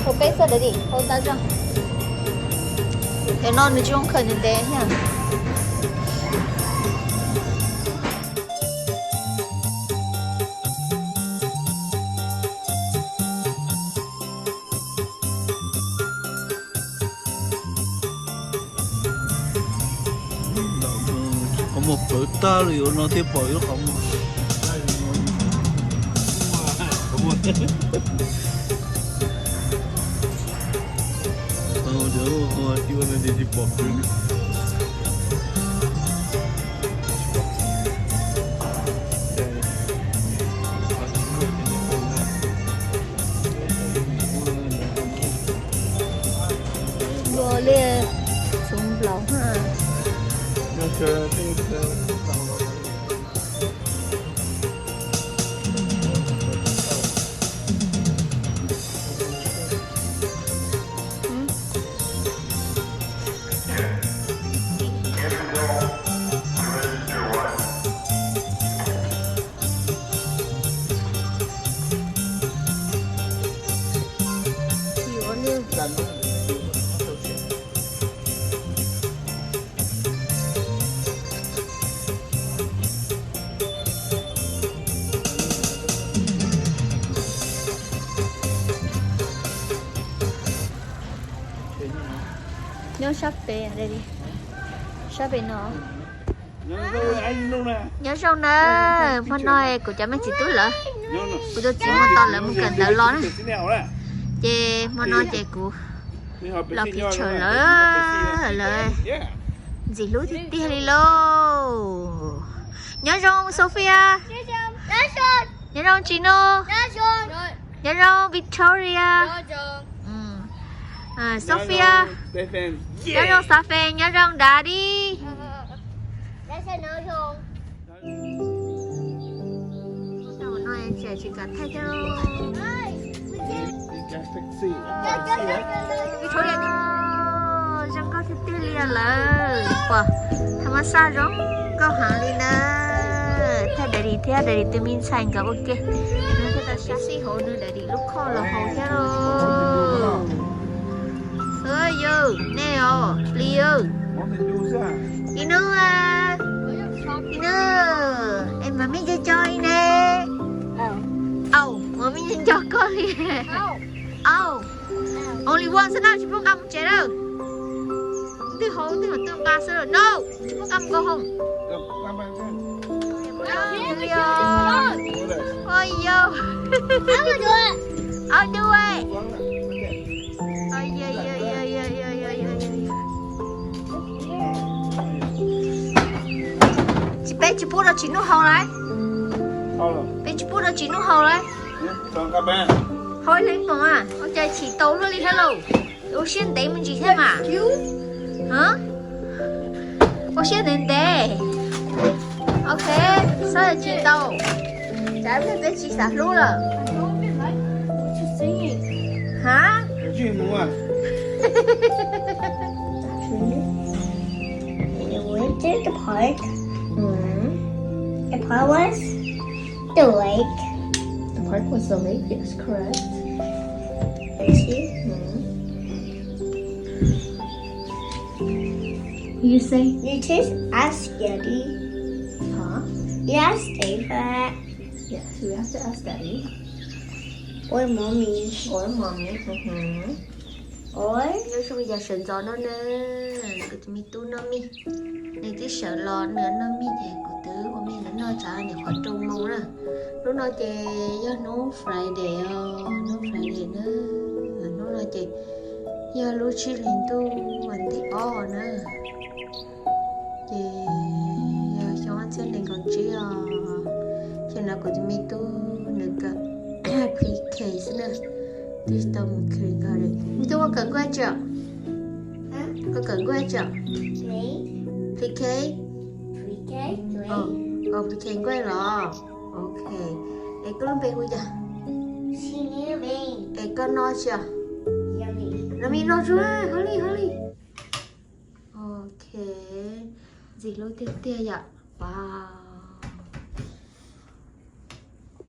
흑백서 어디? 따져. 너는 좀 크는데 그냥. Có một bữa ta liệu nó thêm bồi nó không Dia tiba nanti di pop. Boleh sumbelau ha. Nhớ sắp về đây đi. Sắp về nó. Nhớ xong nè. Phân nói của cha mấy chị túi lỡ. Của tôi chỉ một to lỡ một cần đỡ lo nữa. Chê mà nói chê của lọc thì chờ lỡ gì lú thì tia đi lô. Nhớ không Sophia? Nhớ không Chino? Nhớ không Victoria? Sophia? Nhớ không Stephen? Nhớ không Daddy? Nói trẻ chỉ cần thay cho chẳng có thể tiêu liền lời quả thằng mà sao giống có hàng đi nè thay để tôi mình xanh cả ok nên ta sẽ xí hồ nữa để đi lúc kho là hồ thế rồi ơi yêu nè ô liu inu em mà mấy chơi nè mà mấy cho con đi only one sao nào chỉ có cầm chế đâu tí hồ tương ba sao rồi no chỉ có cầm go không ôi yo I'll do it ôi chị bé chị bút ra chị nuốt hầu lại bé chị bút ra chị nuốt hầu lại thôi lên phòng à con trai chỉ tấu luôn đi hello tôi xin để mình chỉ thêm à hả con xin đến đây ok sao là chị tấu trái phải biết chị xả luôn rồi hả We went to the park. The park was the lake. The park was the lake, yes, correct. You say? You just ask Daddy. Huh? You ask Dave for that. Yes, we have to ask Daddy. Or Mommy. Or Mommy. Or Nhớ sao bây giờ sẵn gió nó nè. Cứ tụi mình tu nó mi. Này tí sợ lo nữa nó mi thì của tứ của mình nó trả này khỏi trông mong nè. Lúc nó chè nó Friday nó Friday nó nói chè giờ lúc chỉ lên tu mình thì nè. Chè cho anh xem này còn chỉ cho nào của tụi mình tu được cả pre-case nè. Thì tao một khi ra đây. Tôi có cần qua chợ. Hả? Có cần qua chợ. me. PK. PK. PK qua rồi. Ok. Em có làm việc bây giờ. She knew me. Em có nói chưa? Yummy. Làm gì nói chưa? Hurry. Ok. Gì lối tiếp theo vậy? Wow.